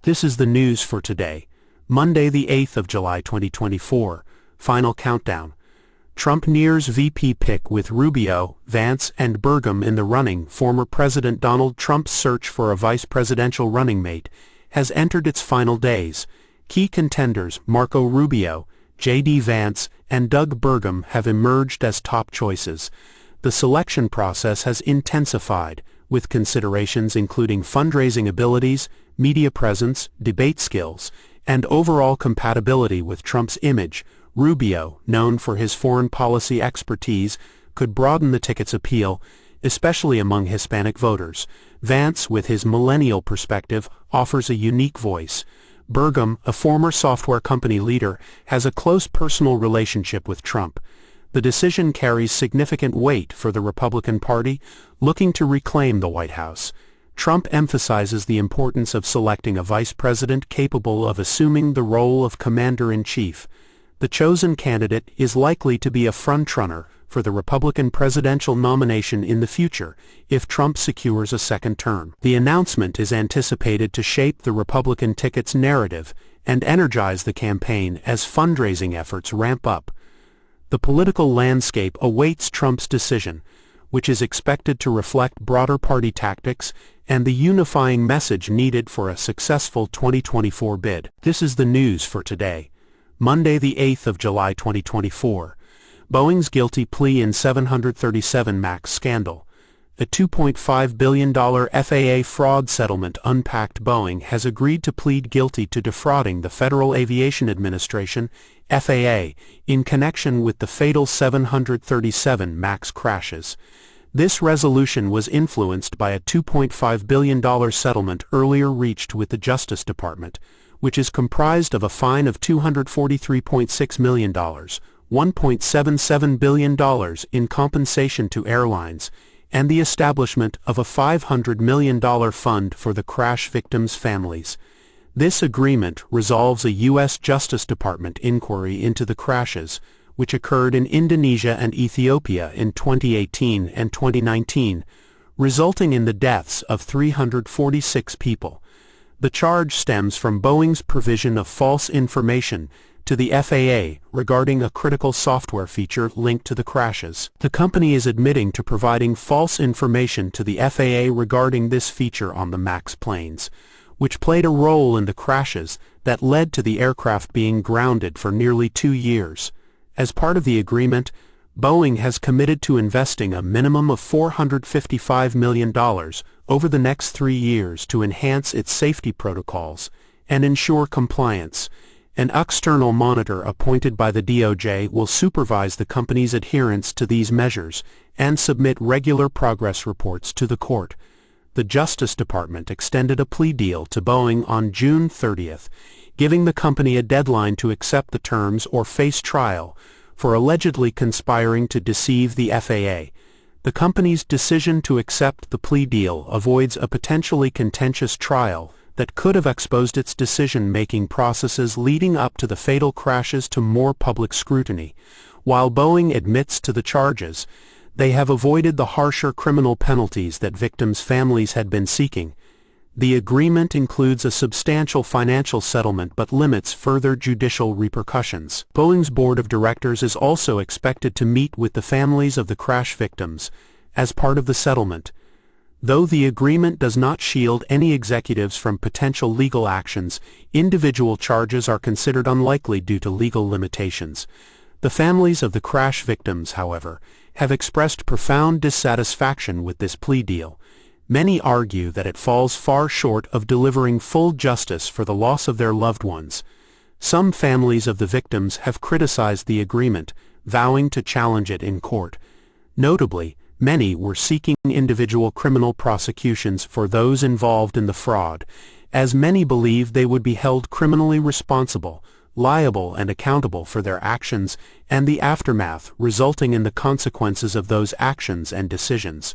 This is the news for today, Monday the 8th of July 2024. Final countdown. Trump nears VP pick with Rubio, Vance, and Burgum in the running. Former President Donald Trump's search for a vice presidential running mate has entered its final days. Key contenders Marco Rubio, J.D. Vance, and Doug Burgum have emerged as top choices. The selection process has intensified, with considerations including fundraising abilities, media presence, debate skills, and overall compatibility with Trump's image. Rubio, known for his foreign policy expertise, could broaden the ticket's appeal, especially among Hispanic voters. Vance, with his millennial perspective, offers a unique voice. Burgum, a former software company leader, has a close personal relationship with Trump. The decision carries significant weight for the Republican Party, looking to reclaim the White House. Trump emphasizes the importance of selecting a vice president capable of assuming the role of commander-in-chief. The chosen candidate is likely to be a frontrunner for the Republican presidential nomination in the future if Trump secures a second term. The announcement is anticipated to shape the Republican ticket's narrative and energize the campaign as fundraising efforts ramp up. The political landscape awaits Trump's decision, which is expected to reflect broader party tactics and the unifying message needed for a successful 2024 bid. This is the news for today, Monday the 8th of July 2024. Boeing's guilty plea in 737 MAX scandal. A $2.5 billion FAA fraud settlement unpacked. Boeing has agreed to plead guilty to defrauding the Federal Aviation Administration, FAA, in connection with the fatal 737 MAX crashes. This resolution was influenced by a $2.5 billion settlement earlier reached with the Justice Department, which is comprised of a fine of $243.6 million, $1.77 billion in compensation to airlines, and the establishment of a $500 million fund for the crash victims' families. This agreement resolves a U.S. Justice Department inquiry into the crashes, which occurred in Indonesia and Ethiopia in 2018 and 2019, resulting in the deaths of 346 people. The charge stems from Boeing's provision of false information to the FAA regarding a critical software feature linked to the crashes. The company is admitting to providing false information to the FAA regarding this feature on the MAX planes, which played a role in the crashes that led to the aircraft being grounded for nearly 2 years. As part of the agreement, Boeing has committed to investing a minimum of $455 million over the next 3 years to enhance its safety protocols and ensure compliance. An external monitor appointed by the DOJ will supervise the company's adherence to these measures and submit regular progress reports to the court. The Justice Department extended a plea deal to Boeing on June 30th, giving the company a deadline to accept the terms or face trial for allegedly conspiring to deceive the FAA. The company's decision to accept the plea deal avoids a potentially contentious trial that could have exposed its decision-making processes leading up to the fatal crashes to more public scrutiny. While Boeing admits to the charges, they have avoided the harsher criminal penalties that victims' families had been seeking. The agreement includes a substantial financial settlement but limits further judicial repercussions. Boeing's board of directors is also expected to meet with the families of the crash victims as part of the settlement. Though the agreement does not shield any executives from potential legal actions, individual charges are considered unlikely due to legal limitations. The families of the crash victims, however, have expressed profound dissatisfaction with this plea deal. Many argue that it falls far short of delivering full justice for the loss of their loved ones. Some families of the victims have criticized the agreement, vowing to challenge it in court. Notably, many were seeking individual criminal prosecutions for those involved in the fraud, as many believe they would be held criminally responsible, liable and accountable for their actions and the aftermath resulting in the consequences of those actions and decisions.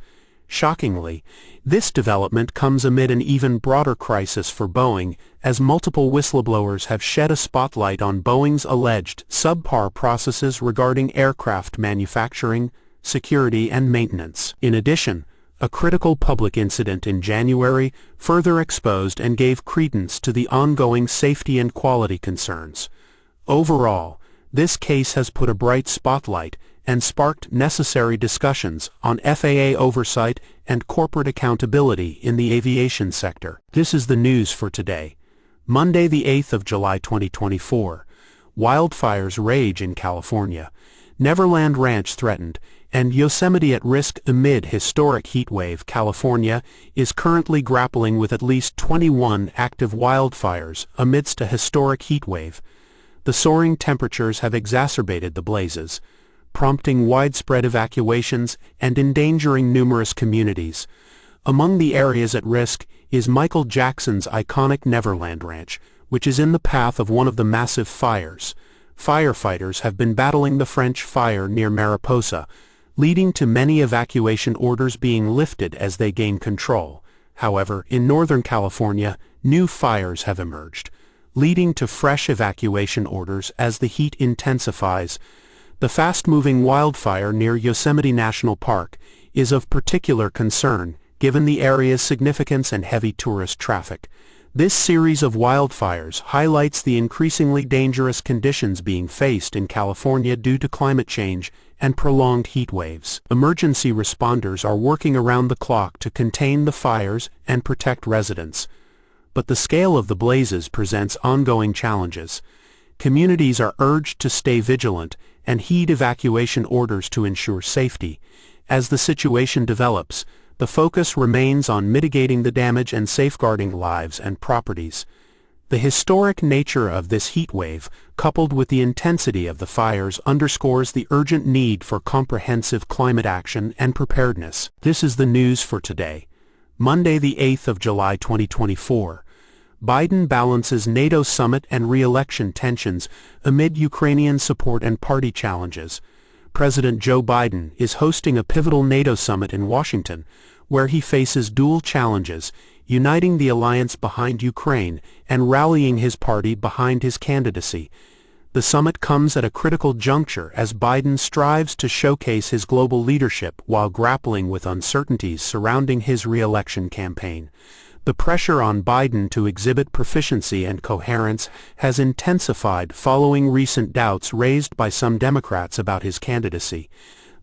Shockingly, this development comes amid an even broader crisis for Boeing, as multiple whistleblowers have shed a spotlight on Boeing's alleged subpar processes regarding aircraft manufacturing, security, and maintenance. In addition, A critical public incident in January further exposed and gave credence to the ongoing safety and quality concerns. Overall, this case has put a bright spotlight and sparked necessary discussions on FAA oversight and corporate accountability in the aviation sector. This is the news for today, Monday the 8th of July 2024. Wildfires rage in California. Neverland Ranch threatened, and Yosemite at risk amid historic heatwave. California is currently grappling with at least 21 active wildfires amidst a historic heatwave. The soaring temperatures have exacerbated the blazes, prompting widespread evacuations and endangering numerous communities. Among the areas at risk is Michael Jackson's iconic Neverland Ranch, which is in the path of one of the massive fires. Firefighters have been battling the French fire near Mariposa, leading to many evacuation orders being lifted as they gain control. However, in Northern California, new fires have emerged, leading to fresh evacuation orders as the heat intensifies. The fast-moving wildfire near Yosemite National Park is of particular concern, given the area's significance and heavy tourist traffic. This series of wildfires highlights the increasingly dangerous conditions being faced in California due to climate change and prolonged heat waves. Emergency responders are working around the clock to contain the fires and protect residents. But the scale of the blazes presents ongoing challenges. Communities are urged to stay vigilant and heed evacuation orders to ensure safety. As the situation develops, the focus remains on mitigating the damage and safeguarding lives and properties. The historic nature of this heat wave, coupled with the intensity of the fires, underscores the urgent need for comprehensive climate action and preparedness. This is the news for today, Monday the 8th of July 2024. Biden balances NATO summit and re-election tensions amid Ukrainian support and party challenges. President Joe Biden is hosting a pivotal NATO summit in Washington, where he faces dual challenges, uniting the alliance behind Ukraine and rallying his party behind his candidacy. The summit comes at a critical juncture as Biden strives to showcase his global leadership while grappling with uncertainties surrounding his re-election campaign. The pressure on Biden to exhibit proficiency and coherence has intensified following recent doubts raised by some Democrats about his candidacy.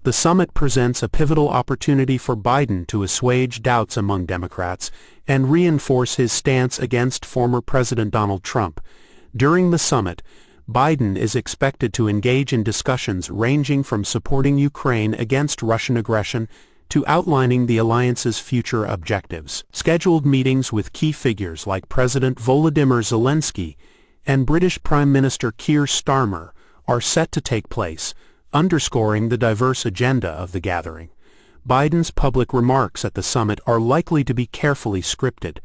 The summit presents a pivotal opportunity for Biden to assuage doubts among Democrats and reinforce his stance against former President Donald Trump. During the summit, Biden is expected to engage in discussions ranging from supporting Ukraine against Russian aggression to outlining the alliance's future objectives. Scheduled meetings with key figures like President Volodymyr Zelensky and British Prime Minister Keir Starmer are set to take place, underscoring the diverse agenda of the gathering. Biden's public remarks at the summit are likely to be carefully scripted,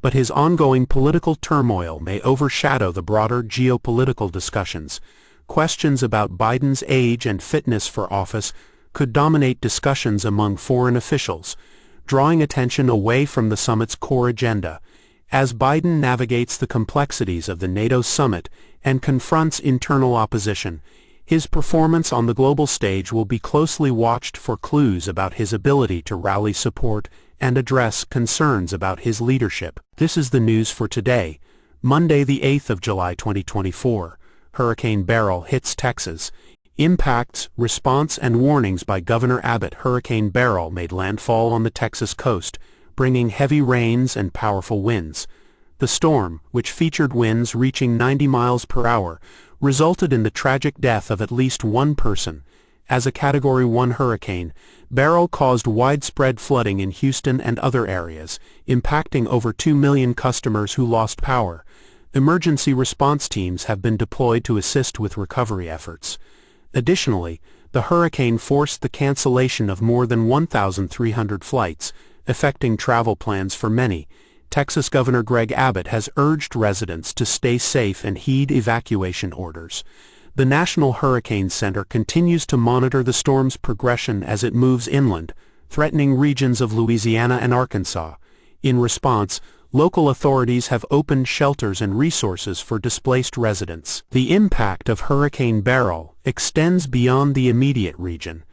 but his ongoing political turmoil may overshadow the broader geopolitical discussions. Questions about Biden's age and fitness for office could dominate discussions among foreign officials, drawing attention away from the summit's core agenda. As Biden navigates the complexities of the NATO summit and confronts internal opposition, his performance on the global stage will be closely watched for clues about his ability to rally support and address concerns about his leadership. This is the news for today, Monday the 8th of July 2024. Hurricane Beryl hits Texas. Impacts, response and warnings by Governor Abbott. Hurricane Beryl made landfall on the Texas coast, bringing heavy rains and powerful winds. The storm, which featured winds reaching 90 miles per hour, resulted in the tragic death of at least one person. As a Category 1 hurricane, Beryl caused widespread flooding in Houston and other areas, impacting over 2 million customers who lost power. Emergency response teams have been deployed to assist with recovery efforts. Additionally, the hurricane forced the cancellation of more than 1,300 flights, affecting travel plans for many. Texas Governor Greg Abbott has urged residents to stay safe and heed evacuation orders. The National Hurricane Center continues to monitor the storm's progression as it moves inland, threatening regions of Louisiana and Arkansas. In response, local authorities have opened shelters and resources for displaced residents. The impact of Hurricane Beryl extends beyond the immediate region.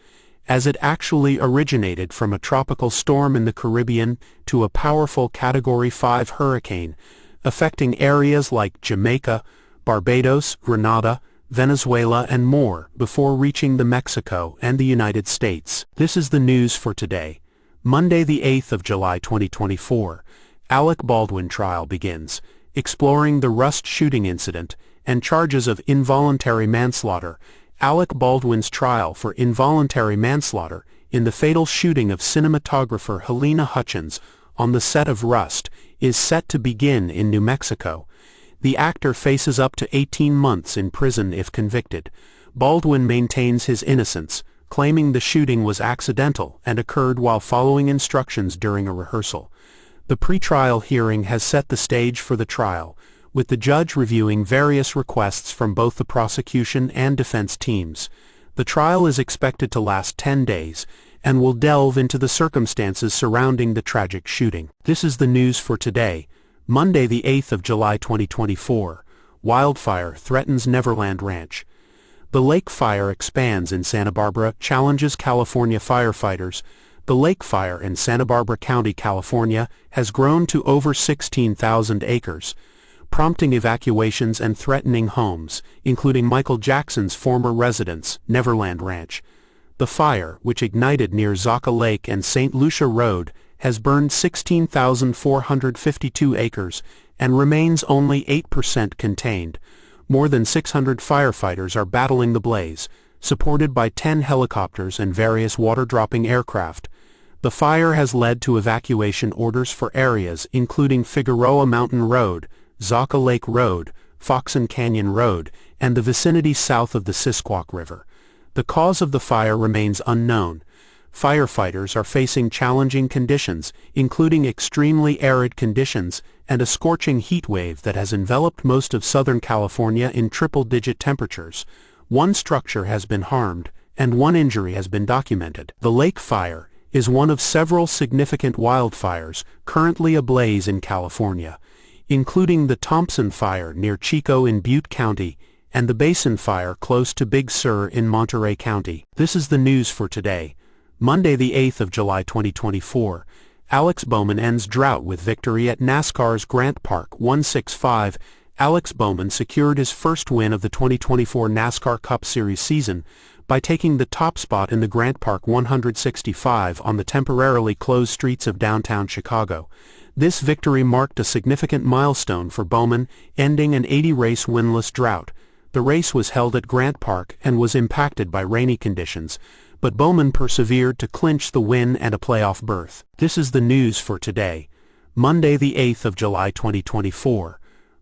as it actually originated from a tropical storm in the Caribbean to a powerful Category 5 hurricane, affecting areas like Jamaica, Barbados, Grenada, Venezuela and more before reaching Mexico and the United States. This is the news for today, Monday the 8th of July 2024. Alec Baldwin trial begins, exploring the Rust shooting incident and charges of involuntary manslaughter. Alec Baldwin's trial for involuntary manslaughter in the fatal shooting of cinematographer Helena Hutchins on the set of Rust is set to begin in New Mexico. The actor faces up to 18 months in prison if convicted. Baldwin maintains his innocence, claiming the shooting was accidental and occurred while following instructions during a rehearsal. The pretrial hearing has set the stage for the trial, with the judge reviewing various requests from both the prosecution and defense teams. The trial is expected to last 10 days and will delve into the circumstances surrounding the tragic shooting. This is the news for today, Monday the 8th of July 2024. Wildfire threatens Neverland Ranch. The lake fire expands in Santa Barbara, challenges California firefighters. The lake fire in Santa Barbara County, California, has grown to over 16,000 acres, prompting evacuations and threatening homes, including Michael Jackson's former residence, Neverland Ranch. The fire, which ignited near Zaca Lake and St. Lucia Road, has burned 16,452 acres and remains only 8% contained. More than 600 firefighters are battling the blaze, supported by 10 helicopters and various water-dropping aircraft. The fire has led to evacuation orders for areas including Figueroa Mountain Road, Zaca Lake Road, Foxen Canyon Road, and the vicinity south of the Sisquoc River. The cause of the fire remains unknown. Firefighters are facing challenging conditions, including extremely arid conditions and a scorching heat wave that has enveloped most of Southern California in triple-digit temperatures. One structure has been harmed, and one injury has been documented. The lake fire is one of several significant wildfires currently ablaze in California, including the Thompson Fire near Chico in Butte County and the Basin Fire close to Big Sur in Monterey County. This is the news for today, Monday the 8th of July 2024. Alex Bowman ends drought with victory at NASCAR's Grant Park 165. Alex Bowman secured his first win of the 2024 NASCAR Cup Series season by taking the top spot in the Grant Park 165 on the temporarily closed streets of downtown Chicago. This victory marked a significant milestone for Bowman, ending an 80-race winless drought. The race was held at Grant Park and was impacted by rainy conditions, but Bowman persevered to clinch the win and a playoff berth. This is the news for today, Monday the 8th of July 2024.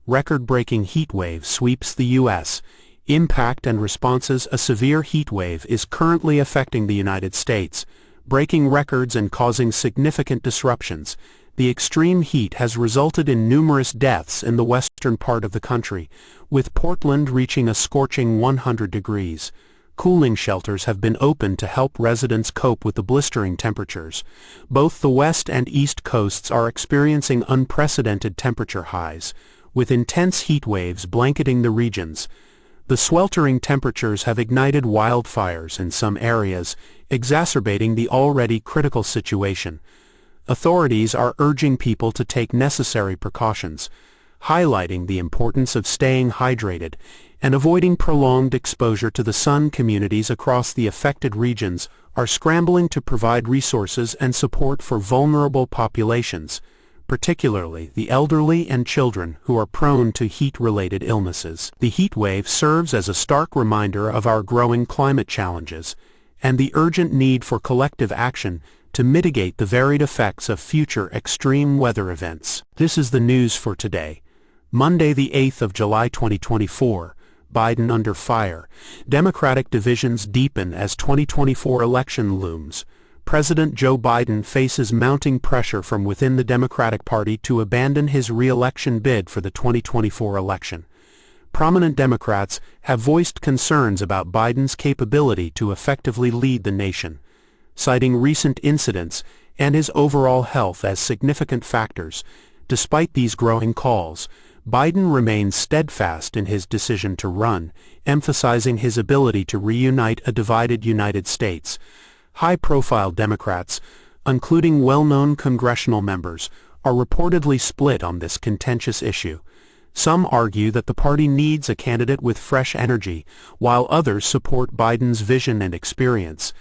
Record-breaking heat wave sweeps the U.S. Impact and responses. A severe heat wave is currently affecting the United States, breaking records and causing significant disruptions. The extreme heat has resulted in numerous deaths in the western part of the country, with Portland reaching a scorching 100 degrees. Cooling shelters have been opened to help residents cope with the blistering temperatures. Both the west and east coasts are experiencing unprecedented temperature highs, with intense heat waves blanketing the regions. The sweltering temperatures have ignited wildfires in some areas, exacerbating the already critical situation. Authorities are urging people to take necessary precautions, highlighting the importance of staying hydrated and avoiding prolonged exposure to the sun. Communities across the affected regions are scrambling to provide resources and support for vulnerable populations, particularly the elderly and children who are prone to heat-related illnesses. The heat wave serves as a stark reminder of our growing climate challenges and the urgent need for collective action to mitigate the varied effects of future extreme weather events. This is the news for today, Monday the 8th of July 2024. Biden under fire. Democratic divisions deepen as 2024 election looms. President Joe Biden faces mounting pressure from within the Democratic Party to abandon his re-election bid for the 2024 election. Prominent Democrats have voiced concerns about Biden's capability to effectively lead the nation, citing recent incidents and his overall health as significant factors. Despite these growing calls, Biden remains steadfast in his decision to run, emphasizing his ability to reunite a divided United States. High-profile Democrats, including well-known congressional members, are reportedly split on this contentious issue. Some argue that the party needs a candidate with fresh energy, while others support Biden's vision and experience.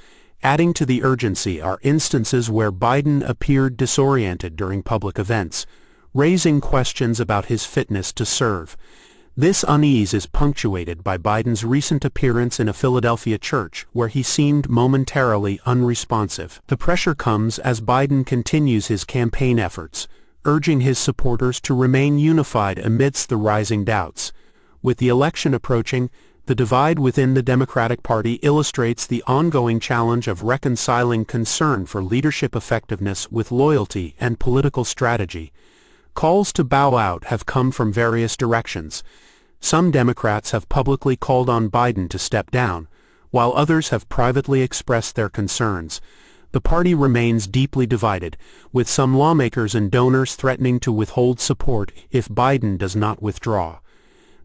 Adding to the urgency are instances where Biden appeared disoriented during public events, raising questions about his fitness to serve. This unease is punctuated by Biden's recent appearance in a Philadelphia church, where he seemed momentarily unresponsive. The pressure comes as Biden continues his campaign efforts, urging his supporters to remain unified amidst the rising doubts. With the election approaching, the divide within the Democratic Party illustrates the ongoing challenge of reconciling concern for leadership effectiveness with loyalty and political strategy. Calls to bow out have come from various directions. Some Democrats have publicly called on Biden to step down, while others have privately expressed their concerns. The party remains deeply divided, with some lawmakers and donors threatening to withhold support if Biden does not withdraw.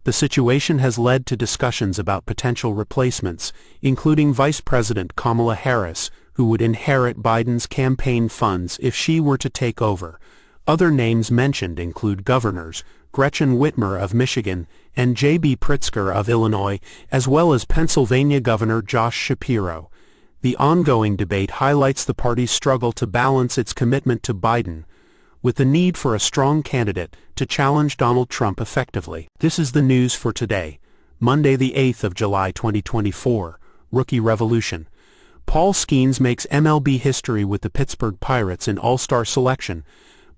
The situation has led to discussions about potential replacements, including Vice President Kamala Harris, who would inherit Biden's campaign funds if she were to take over. Other names mentioned include governors Gretchen Whitmer of Michigan and J.B. Pritzker of Illinois, as well as Pennsylvania Governor Josh Shapiro. The ongoing debate highlights the party's struggle to balance its commitment to Biden with the need for a strong candidate to challenge Donald Trump effectively. This is the news for today, Monday the 8th of July 2024. Rookie Revolution. Paul Skenes makes MLB history with the Pittsburgh Pirates in All-Star selection.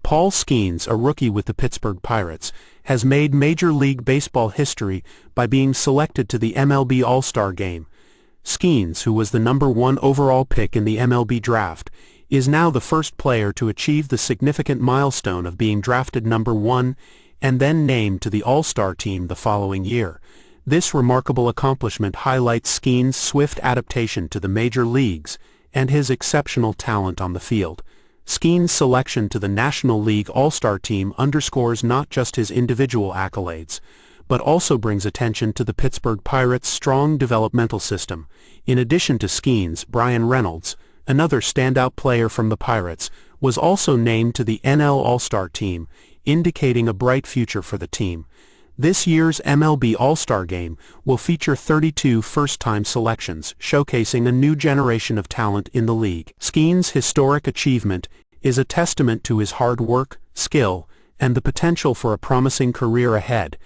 Paul Skenes, a rookie with the Pittsburgh Pirates, has made Major League Baseball history by being selected to the MLB All-Star Game. Skenes, who was the #1 overall pick in the MLB draft, is now the first player to achieve the significant milestone of being drafted #1 and then named to the All-Star team the following year. This remarkable accomplishment highlights Skenes' swift adaptation to the major leagues and his exceptional talent on the field. Skenes' selection to the National League All-Star team underscores not just his individual accolades, but also brings attention to the Pittsburgh Pirates' strong developmental system. In addition to Skenes, Brian Reynolds, another standout player from the Pirates, was also named to the NL All-Star team, indicating a bright future for the team. This year's MLB All-Star Game will feature 32 first-time selections, showcasing a new generation of talent in the league. Skenes' historic achievement is a testament to his hard work, skill, and the potential for a promising career ahead.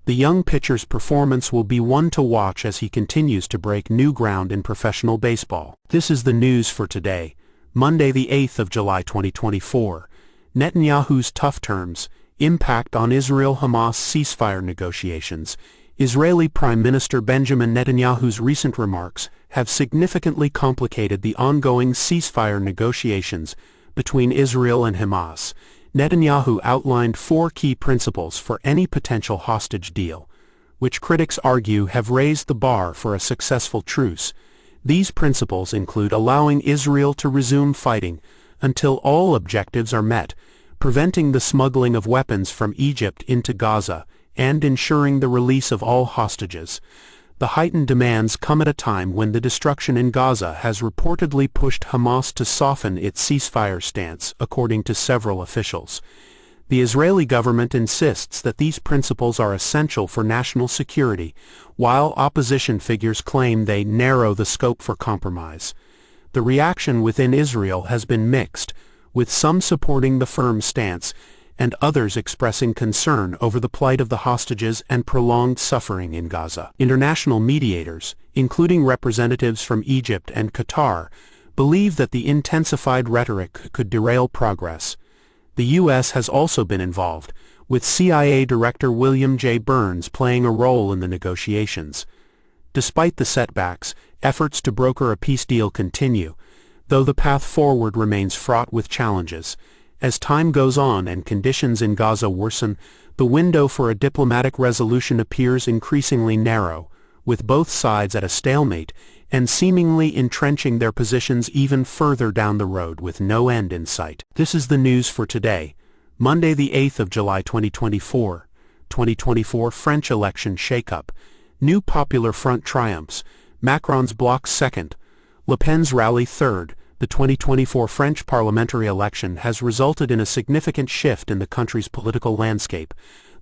The young pitcher's performance will be one to watch as he continues to break new ground in professional baseball. This is the news for today, Monday the 8th of July 2024. Netanyahu's tough terms, impact on Israel-Hamas ceasefire negotiations. Israeli Prime Minister Benjamin Netanyahu's recent remarks have significantly complicated the ongoing ceasefire negotiations between Israel and Hamas. Netanyahu outlined 4 key principles for any potential hostage deal, which critics argue have raised the bar for a successful truce. These principles include allowing Israel to resume fighting until all objectives are met, preventing the smuggling of weapons from Egypt into Gaza, and ensuring the release of all hostages. The heightened demands come at a time when the destruction in Gaza has reportedly pushed Hamas to soften its ceasefire stance, according to several officials. The Israeli government insists that these principles are essential for national security, while opposition figures claim they narrow the scope for compromise. The reaction within Israel has been mixed, with some supporting the firm stance and others expressing concern over the plight of the hostages and prolonged suffering in Gaza. International mediators, including representatives from Egypt and Qatar, believe that the intensified rhetoric could derail progress. The U.S. has also been involved, with CIA Director William J. Burns playing a role in the negotiations. Despite the setbacks, efforts to broker a peace deal continue, though the path forward remains fraught with challenges. As time goes on and conditions in Gaza worsen, the window for a diplomatic resolution appears increasingly narrow, with both sides at a stalemate and seemingly entrenching their positions even further down the road with no end in sight. This is the news for today, Monday the 8th of July 2024. 2024 French election shakeup. New Popular Front triumphs. Macron's bloc second. Le Pen's rally third. the 2024 French parliamentary election has resulted in a significant shift in the country's political landscape.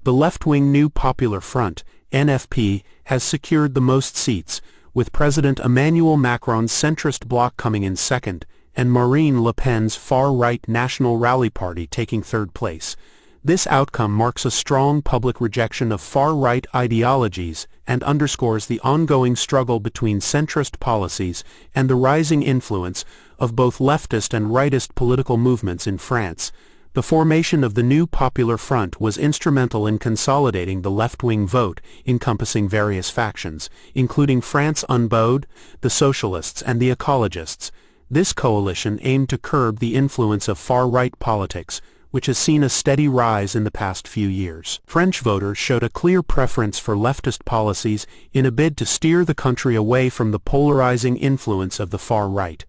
The left-wing New Popular Front, NFP, has secured the most seats, with President Emmanuel Macron's centrist bloc coming in second, and Marine Le Pen's far-right National Rally Party taking third place. This outcome marks a strong public rejection of far-right ideologies and underscores the ongoing struggle between centrist policies and the rising influence of both leftist and rightist political movements in France. The formation of the New Popular Front was instrumental in consolidating the left-wing vote, encompassing various factions, including France Unbowed, the Socialists and the Ecologists. This coalition aimed to curb the influence of far-right politics, which has seen a steady rise in the past few years. French voters showed a clear preference for leftist policies in a bid to steer the country away from the polarizing influence of the far right.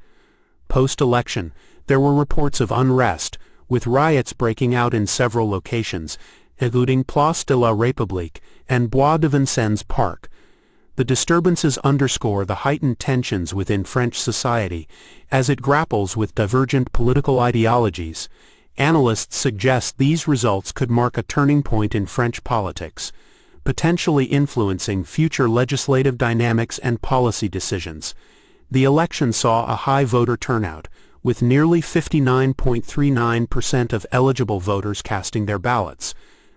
Post-election, there were reports of unrest, with riots breaking out in several locations, including Place de la République and Bois de Vincennes Park. The disturbances underscore the heightened tensions within French society as it grapples with divergent political ideologies. Analysts suggest these results could mark a turning point in French politics, potentially influencing future legislative dynamics and policy decisions. The election saw a high voter turnout, with nearly 59.39% of eligible voters casting their ballots.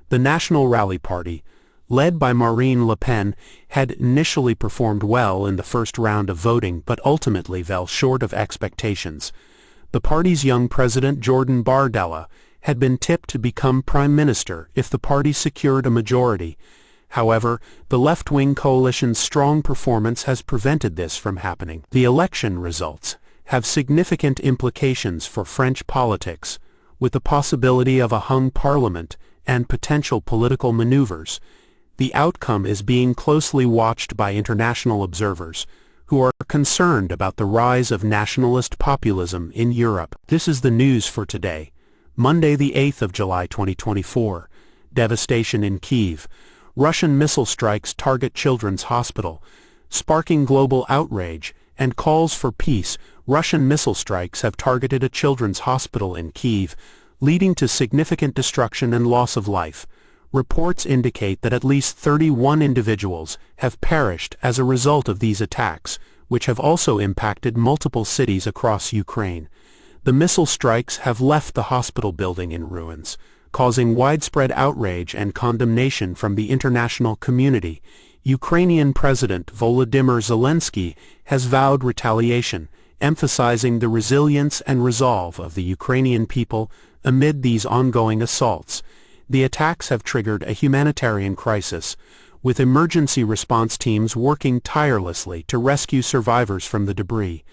The National Rally Party, led by Marine Le Pen, had initially performed well in the first round of voting but ultimately fell short of expectations. The party's young president Jordan Bardella had been tipped to become prime minister if the party secured a majority. However, the left-wing coalition's strong performance has prevented this from happening. The election results have significant implications for French politics, with the possibility of a hung parliament and potential political maneuvers. The outcome is being closely watched by international observers, who are concerned about the rise of nationalist populism in Europe. This is the news for today, Monday the 8th of July 2024. Devastation in Kyiv. Russian missile strikes target children's hospital, sparking global outrage and calls for peace. Russian missile strikes have targeted a children's hospital in Kyiv, leading to significant destruction and loss of life. Reports indicate that at least 31 individuals have perished as a result of these attacks, which have also impacted multiple cities across Ukraine. The missile strikes have left the hospital building in ruins, causing widespread outrage and condemnation from the international community. Ukrainian President Volodymyr Zelensky has vowed retaliation, emphasizing the resilience and resolve of the Ukrainian people amid these ongoing assaults. The attacks have triggered a humanitarian crisis, with emergency response teams working tirelessly to rescue survivors from the debris.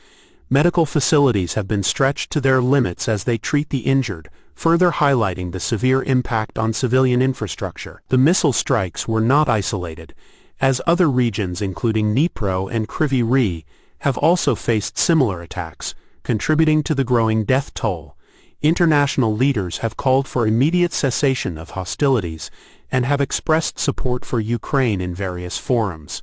Medical facilities have been stretched to their limits as they treat the injured, further highlighting the severe impact on civilian infrastructure. The missile strikes were not isolated, as other regions including Dnipro and Kryvyi Rih have also faced similar attacks, contributing to the growing death toll. International leaders have called for immediate cessation of hostilities and have expressed support for Ukraine in various forums.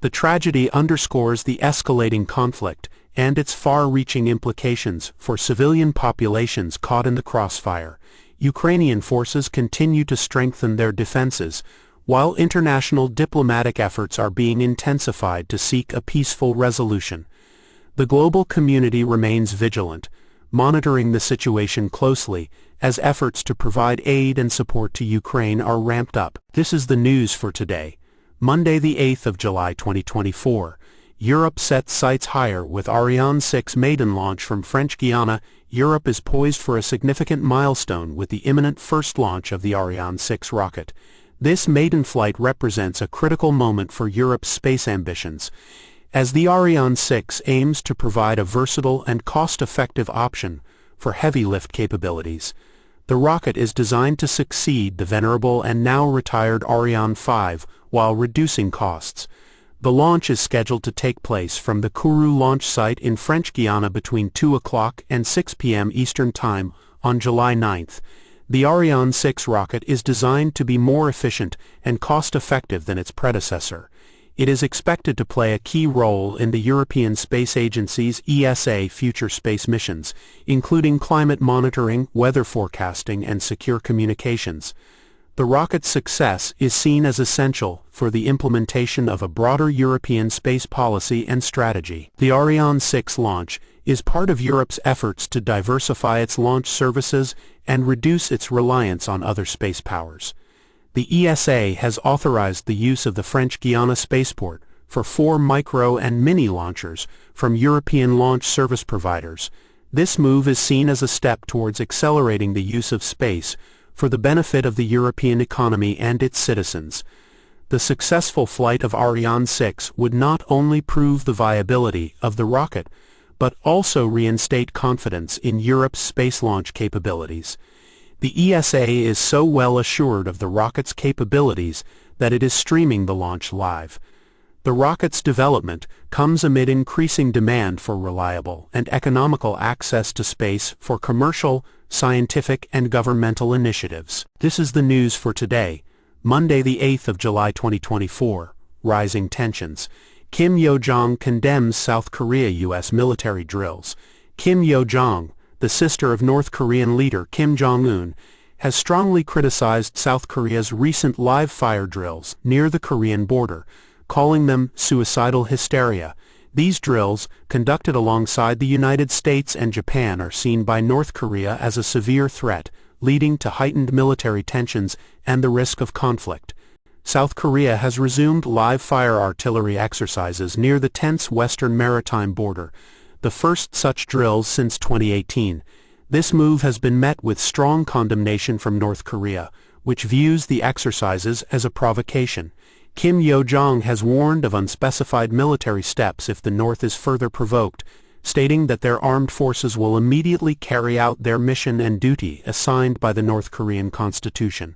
The tragedy underscores the escalating conflict and its far-reaching implications for civilian populations caught in the crossfire. Ukrainian forces continue to strengthen their defenses, while international diplomatic efforts are being intensified to seek a peaceful resolution. The global community remains vigilant, monitoring the situation closely as efforts to provide aid and support to Ukraine are ramped up. This is the news for today, Monday the 8th of July 2024. Europe sets sights higher with Ariane 6 maiden launch from French Guiana. Europe is poised for a significant milestone with the imminent first launch of the Ariane 6 rocket. This maiden flight represents a critical moment for Europe's space ambitions, as the Ariane 6 aims to provide a versatile and cost-effective option for heavy-lift capabilities. The rocket is designed to succeed the venerable and now retired Ariane 5 while reducing costs. The launch is scheduled to take place from the Kourou launch site in French Guiana between 2 o'clock and 6 p.m. Eastern Time on July 9th. The Ariane 6 rocket is designed to be more efficient and cost-effective than its predecessor. it is expected to play a key role in the European Space Agency's ESA future space missions, including climate monitoring, weather forecasting, and secure communications. The rocket's success is seen as essential for the implementation of a broader European space policy and strategy. The Ariane 6 launch is part of Europe's efforts to diversify its launch services and reduce its reliance on other space powers. The ESA has authorized the use of the French Guiana spaceport for 4 micro and mini launchers from European launch service providers. This move is seen as a step towards accelerating the use of space for the benefit of the European economy and its citizens. The successful flight of Ariane 6 would not only prove the viability of the rocket, but also reinstate confidence in Europe's space launch capabilities. The ESA is so well assured of the rocket's capabilities that it is streaming the launch live. The rocket's development comes amid increasing demand for reliable and economical access to space for commercial, scientific, and governmental initiatives. This is the news for today, Monday the 8th of July 2024. Rising tensions. Kim Yo-jong condemns South Korea U.S. military drills. Kim Yo-jong, the sister of North Korean leader Kim Jong-un, has strongly criticized South Korea's recent live-fire drills near the Korean border, calling them suicidal hysteria. These drills, conducted alongside the United States and Japan, are seen by North Korea as a severe threat, leading to heightened military tensions and the risk of conflict. South Korea has resumed live-fire artillery exercises near the tense western maritime border, the first such drills since 2018. This move has been met with strong condemnation from North Korea, which views the exercises as a provocation. Kim Yo-jong has warned of unspecified military steps if the North is further provoked, stating that their armed forces will immediately carry out their mission and duty assigned by the North Korean Constitution.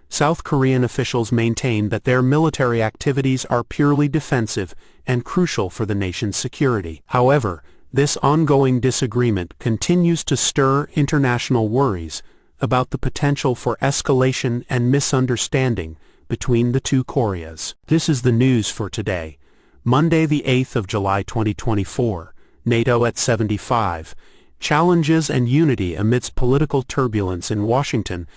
South Korean officials maintain that their military activities are purely defensive and crucial for the nation's security. However, this ongoing disagreement continues to stir international worries about the potential for escalation and misunderstanding between the two Koreas. This is the news for today, Monday the 8th of July 2024. NATO at 75. Challenges and unity amidst political turbulence in Washington.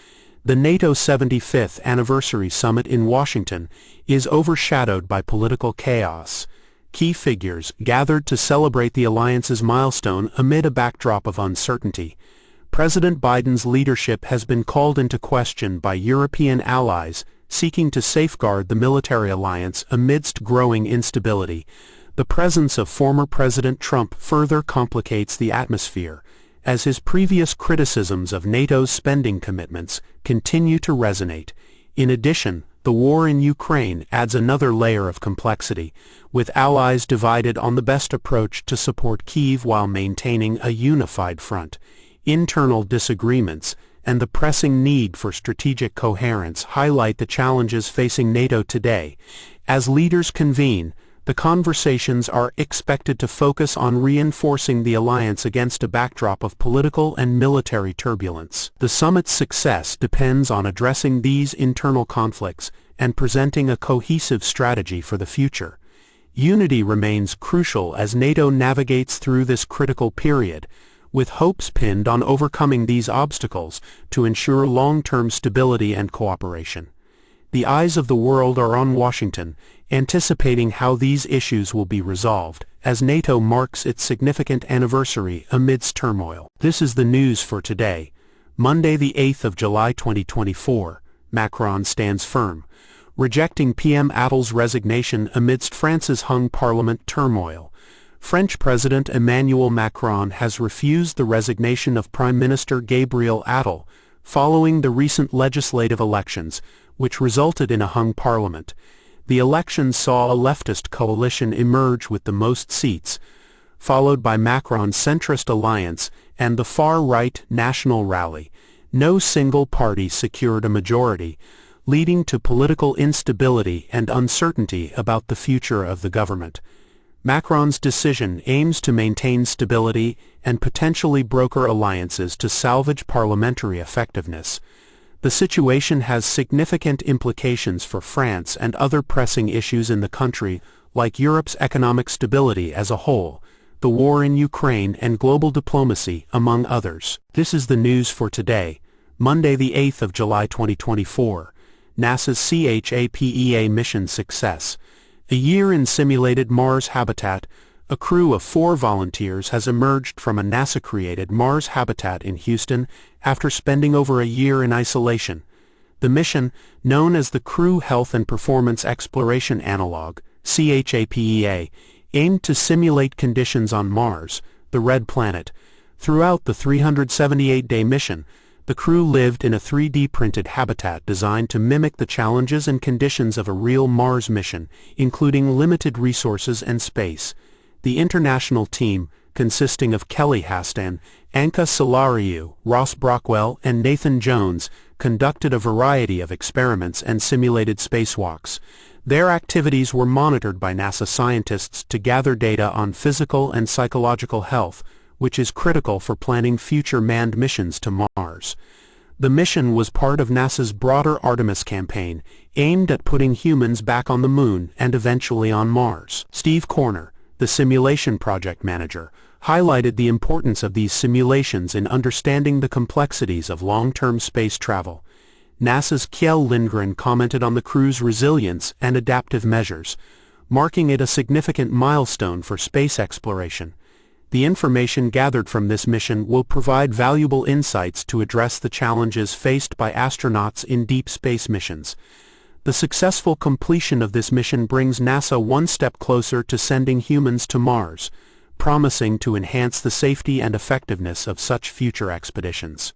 The NATO 75th Anniversary Summit in Washington is overshadowed by political chaos. Key figures gathered to celebrate the alliance's milestone amid a backdrop of uncertainty. President Biden's leadership has been called into question by European allies seeking to safeguard the military alliance amidst growing instability. The presence of former President Trump further complicates the atmosphere, as his previous criticisms of NATO's spending commitments continue to resonate. In addition, the war in Ukraine adds another layer of complexity, with allies divided on the best approach to support Kyiv while maintaining a unified front. Internal disagreements and the pressing need for strategic coherence highlight the challenges facing NATO today. As leaders convene, the conversations are expected to focus on reinforcing the alliance against a backdrop of political and military turbulence. The summit's success depends on addressing these internal conflicts and presenting a cohesive strategy for the future. Unity remains crucial as NATO navigates through this critical period, with hopes pinned on overcoming these obstacles to ensure long-term stability and cooperation. The eyes of the world are on Washington, anticipating how these issues will be resolved, as NATO marks its significant anniversary amidst turmoil. This is the news for today, Monday the 8th of July 2024. Macron stands firm, rejecting PM Attal's resignation amidst France's hung parliament turmoil. French President Emmanuel Macron has refused the resignation of Prime Minister Gabriel Attal following the recent legislative elections, which resulted in a hung parliament. The elections saw a leftist coalition emerge with the most seats, followed by Macron's centrist alliance and the far-right National Rally. No single party secured a majority, leading to political instability and uncertainty about the future of the government. Macron's decision aims to maintain stability and potentially broker alliances to salvage parliamentary effectiveness. The situation has significant implications for France and other pressing issues in the country, like Europe's economic stability as a whole, the war in Ukraine and global diplomacy, among others. This is the news for today, Monday the 8th of July 2024, NASA's CHAPEA mission success. A year in simulated Mars habitat, a crew of 4 volunteers has emerged from a NASA-created Mars habitat in Houston after spending over a year in isolation. The mission, known as the Crew Health and Performance Exploration Analog, CHAPEA, aimed to simulate conditions on Mars, the red planet. Throughout the 378-day mission, the crew lived in a 3D printed habitat designed to mimic the challenges and conditions of a real Mars mission, including limited resources and space. The international team, consisting of Kelly Hastan, Anka Solariu, Ross Brockwell, and Nathan Jones, conducted a variety of experiments and simulated spacewalks. Their activities were monitored by NASA scientists to gather data on physical and psychological health, which is critical for planning future manned missions to Mars. The mission was part of NASA's broader Artemis campaign, aimed at putting humans back on the Moon and eventually on Mars. Steve Corner, the simulation project manager, highlighted the importance of these simulations in understanding the complexities of long-term space travel. NASA's Kjell Lindgren commented on the crew's resilience and adaptive measures, marking it a significant milestone for space exploration. The information gathered from this mission will provide valuable insights to address the challenges faced by astronauts in deep space missions. The successful completion of this mission brings NASA one step closer to sending humans to Mars, promising to enhance the safety and effectiveness of such future expeditions.